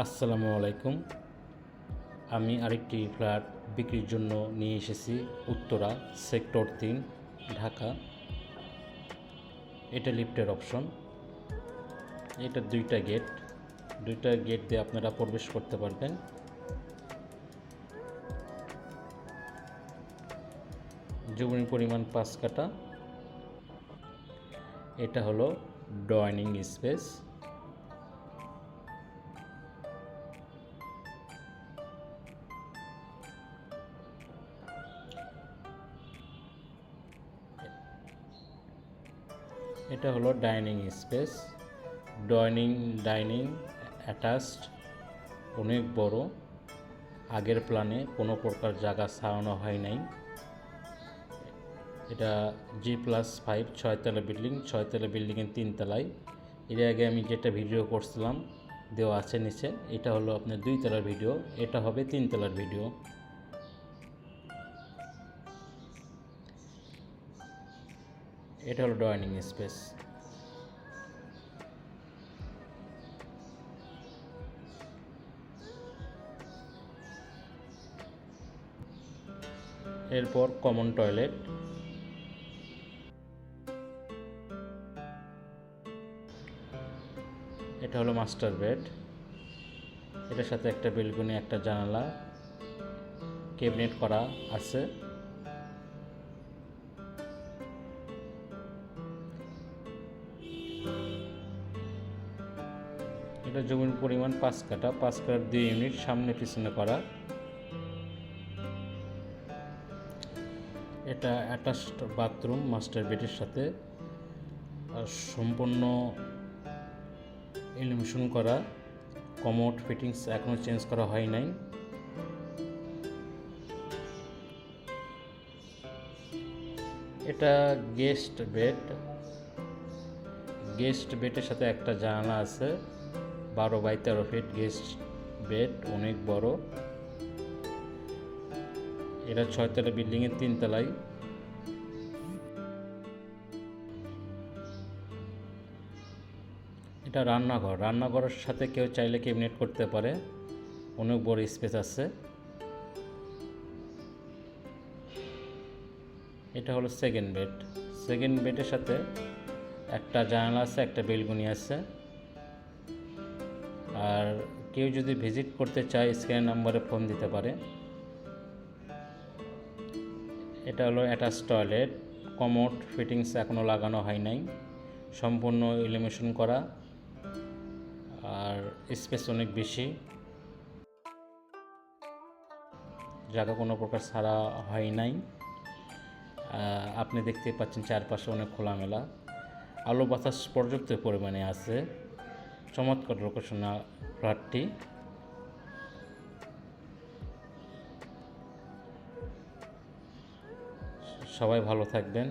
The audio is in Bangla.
আসসালামু আলাইকুম। আমি আরেকটি ফ্ল্যাট বিক্রির জন্য নিয়ে এসেছি উত্তরা সেক্টর 3 ঢাকা। এটা লিফটের অপশন। এটা দুইটা গেট দিয়ে আপনারা প্রবেশ করতে পারবেন। জমির পরিমাণ 5 কাঠা। এটা হলো ডাইনিং স্পেস। এটা হলো ডাইনিং স্পেস। ডাইনিং অ্যাটাচড, অনেক বড়। আগের প্ল্যানে কোনো প্রকার জায়গা ছাড়ানো হয় নাই। এটা G+5 6তলা বিল্ডিং, 6তলা বিল্ডিংয়ের 3 তলায়। এর আগে আমি যেটা ভিডিও করছিলাম দেওয়া আছে নিচে, এটা হলো আপনার 2 তলার ভিডিও, এটা হবে 3 তলার ভিডিও। এটা হলো ডাইনিং স্পেস। এরপর কমন টয়লেট। এটা হলো মাস্টার বেড। এটার সাথে একটা বেলকনি, একটা জানালা, ক্যাবিনেট করা আছে। এটা জমির পরিমাণ 5 কাঠা। 5 কাঠার 2 ইউনিট, সামনে পিছনে করা। এটা অ্যাটাচড বাথরুম মাস্টার বেডের সাথে, আর সম্পূর্ণ এলিমিনেশন করা। কমোড ফিটিংস এখনও চেঞ্জ করা হয় নাই। এটা গেস্ট বেডের সাথে একটা জানালা আছে। 12x13 ফিট গেস্ট বেড, অনেক বড়। এটা 6তলা বিল্ডিংয়ের 3 তলায়। এটা রান্নাঘরের সাথে কেউ চাইলে ক্যাবিনেট করতে পারে, অনেক বড় স্পেস আছে। এটা হলো সেকেন্ড বেডের সাথে একটা জানালা আছে, একটা বেলকনি আছে। আর কেউ যদি ভিজিট করতে চায় স্ক্যান নাম্বারে ফোন দিতে পারে। এটা হলো অ্যাটাচ টয়লেট। কমোড ফিটিংস এখনও লাগানো হয় নাই, সম্পূর্ণ এলিমিনেশন করা, আর স্পেস অনেক বেশি, জায়গা কোনো প্রকার ছাড়া হয় নাই। আপনি দেখতে পাচ্ছেন চারপাশে অনেক খোলামেলা, আলো বাতাস পর্যাপ্ত পরিমাণে আছে। চমৎকার লোকেশনে ফ্ল্যাটটি। সবাই ভালো থাকবেন।